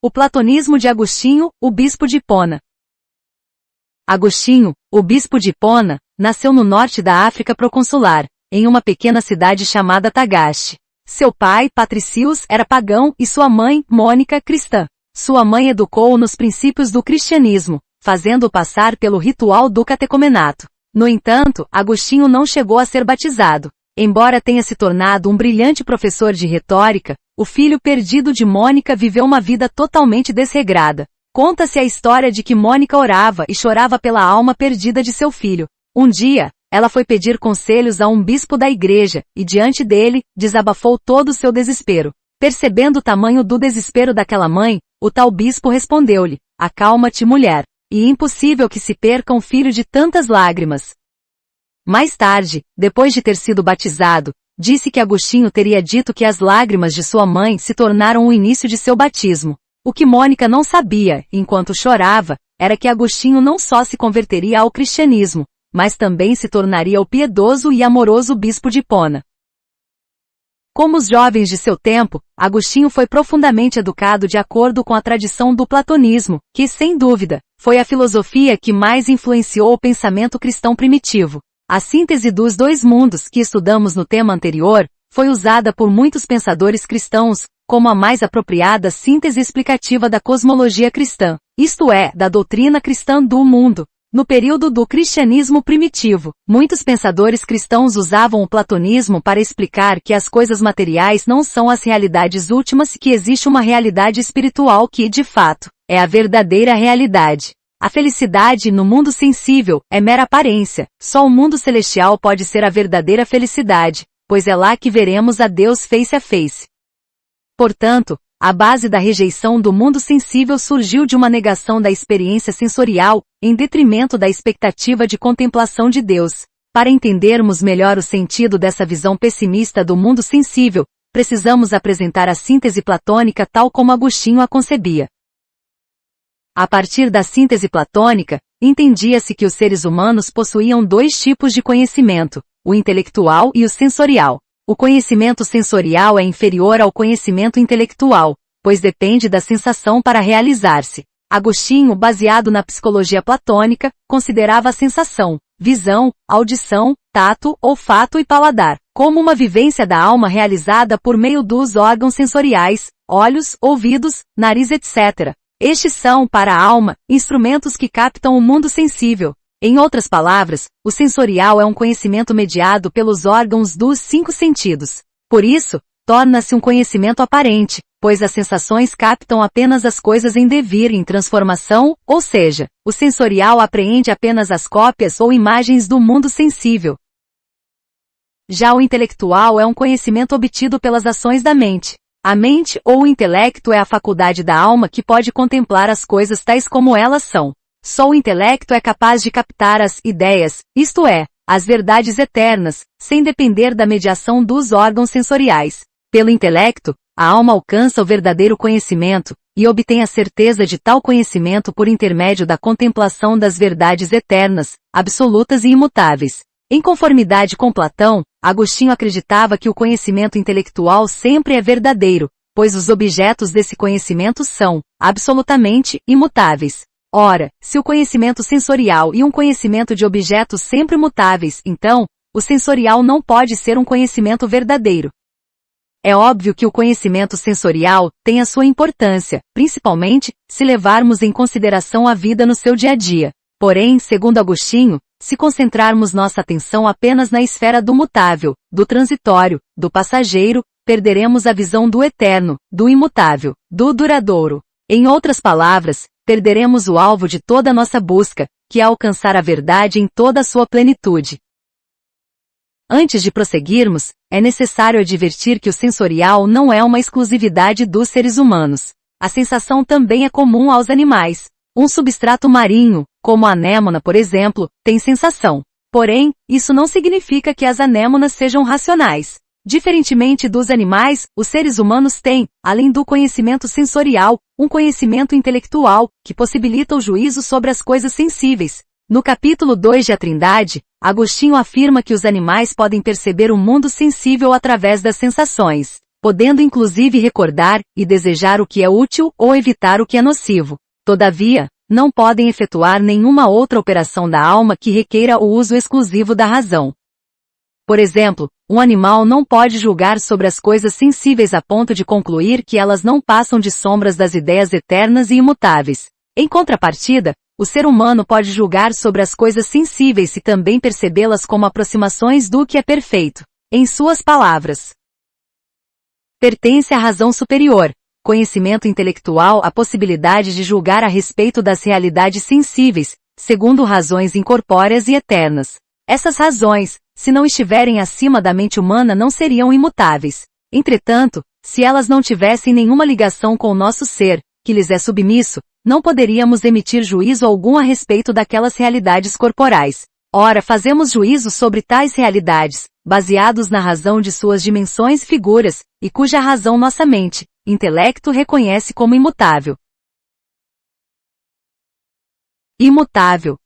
O platonismo de Agostinho, o bispo de Hipona. Agostinho, o bispo de Hipona, nasceu no norte da África proconsular, em uma pequena cidade chamada Tagaste. Seu pai, Patricius, era pagão e sua mãe, Mônica, cristã. Sua mãe educou-o nos princípios do cristianismo, fazendo-o passar pelo ritual do catecumenato. No entanto, Agostinho não chegou a ser batizado. Embora tenha se tornado um brilhante professor de retórica, o filho perdido de Mônica viveu uma vida totalmente desregrada. Conta-se a história de que Mônica orava e chorava pela alma perdida de seu filho. Um dia, ela foi pedir conselhos a um bispo da igreja, e diante dele, desabafou todo o seu desespero. Percebendo o tamanho do desespero daquela mãe, o tal bispo respondeu-lhe: "Acalma-te, mulher, e impossível que se perca um filho de tantas lágrimas." Mais tarde, depois de ter sido batizado, disse que Agostinho teria dito que as lágrimas de sua mãe se tornaram o início de seu batismo. O que Mônica não sabia, enquanto chorava, era que Agostinho não só se converteria ao cristianismo, mas também se tornaria o piedoso e amoroso bispo de Hipona. Como os jovens de seu tempo, Agostinho foi profundamente educado de acordo com a tradição do platonismo, que, sem dúvida, foi a filosofia que mais influenciou o pensamento cristão primitivo. A síntese dos dois mundos que estudamos no tema anterior foi usada por muitos pensadores cristãos como a mais apropriada síntese explicativa da cosmologia cristã, isto é, da doutrina cristã do mundo. No período do cristianismo primitivo, muitos pensadores cristãos usavam o platonismo para explicar que as coisas materiais não são as realidades últimas e que existe uma realidade espiritual que, de fato, é a verdadeira realidade. A felicidade no mundo sensível é mera aparência, só o mundo celestial pode ser a verdadeira felicidade, pois é lá que veremos a Deus face a face. Portanto, a base da rejeição do mundo sensível surgiu de uma negação da experiência sensorial, em detrimento da expectativa de contemplação de Deus. Para entendermos melhor o sentido dessa visão pessimista do mundo sensível, precisamos apresentar a síntese platônica tal como Agostinho a concebia. A partir da síntese platônica, entendia-se que os seres humanos possuíam dois tipos de conhecimento, o intelectual e o sensorial. O conhecimento sensorial é inferior ao conhecimento intelectual, pois depende da sensação para realizar-se. Agostinho, baseado na psicologia platônica, considerava a sensação, visão, audição, tato, olfato e paladar, como uma vivência da alma realizada por meio dos órgãos sensoriais, olhos, ouvidos, nariz, etc. Estes são, para a alma, instrumentos que captam o mundo sensível. Em outras palavras, o sensorial é um conhecimento mediado pelos órgãos dos 5 sentidos. Por isso, torna-se um conhecimento aparente, pois as sensações captam apenas as coisas em devir em transformação, ou seja, o sensorial apreende apenas as cópias ou imagens do mundo sensível. Já o intelectual é um conhecimento obtido pelas ações da mente. A mente ou o intelecto é a faculdade da alma que pode contemplar as coisas tais como elas são. Só o intelecto é capaz de captar as ideias, isto é, as verdades eternas, sem depender da mediação dos órgãos sensoriais. Pelo intelecto, a alma alcança o verdadeiro conhecimento, e obtém a certeza de tal conhecimento por intermédio da contemplação das verdades eternas, absolutas e imutáveis. Em conformidade com Platão, Agostinho acreditava que o conhecimento intelectual sempre é verdadeiro, pois os objetos desse conhecimento são, absolutamente, imutáveis. Ora, se o conhecimento sensorial e um conhecimento de objetos sempre mutáveis, então, o sensorial não pode ser um conhecimento verdadeiro. É óbvio que o conhecimento sensorial tem a sua importância, principalmente, se levarmos em consideração a vida no seu dia a dia. Porém, segundo Agostinho, se concentrarmos nossa atenção apenas na esfera do mutável, do transitório, do passageiro, perderemos a visão do eterno, do imutável, do duradouro. Em outras palavras, perderemos o alvo de toda a nossa busca, que é alcançar a verdade em toda a sua plenitude. Antes de prosseguirmos, é necessário advertir que o sensorial não é uma exclusividade dos seres humanos. A sensação também é comum aos animais. Um substrato marinho, como a anêmona, por exemplo, tem sensação. Porém, isso não significa que as anêmonas sejam racionais. Diferentemente dos animais, os seres humanos têm, além do conhecimento sensorial, um conhecimento intelectual, que possibilita o juízo sobre as coisas sensíveis. No capítulo 2 de A Trindade, Agostinho afirma que os animais podem perceber o mundo sensível através das sensações. podendo inclusive recordar e desejar o que é útil ou evitar o que é nocivo. Todavia, não podem efetuar nenhuma outra operação da alma que requeira o uso exclusivo da razão. Por exemplo, um animal não pode julgar sobre as coisas sensíveis a ponto de concluir que elas não passam de sombras das ideias eternas e imutáveis. Em contrapartida, o ser humano pode julgar sobre as coisas sensíveis e também percebê-las como aproximações do que é perfeito. Em suas palavras, pertence à razão superior, conhecimento intelectual, a possibilidade de julgar a respeito das realidades sensíveis, segundo razões incorpóreas e eternas. Essas razões, se não estiverem acima da mente humana, não seriam imutáveis. Entretanto, se elas não tivessem nenhuma ligação com o nosso ser, que lhes é submisso, não poderíamos emitir juízo algum a respeito daquelas realidades corporais. Ora, fazemos juízo sobre tais realidades, baseados na razão de suas dimensões e figuras, e cuja razão nossa mente, intelecto reconhece como imutável. Imutável,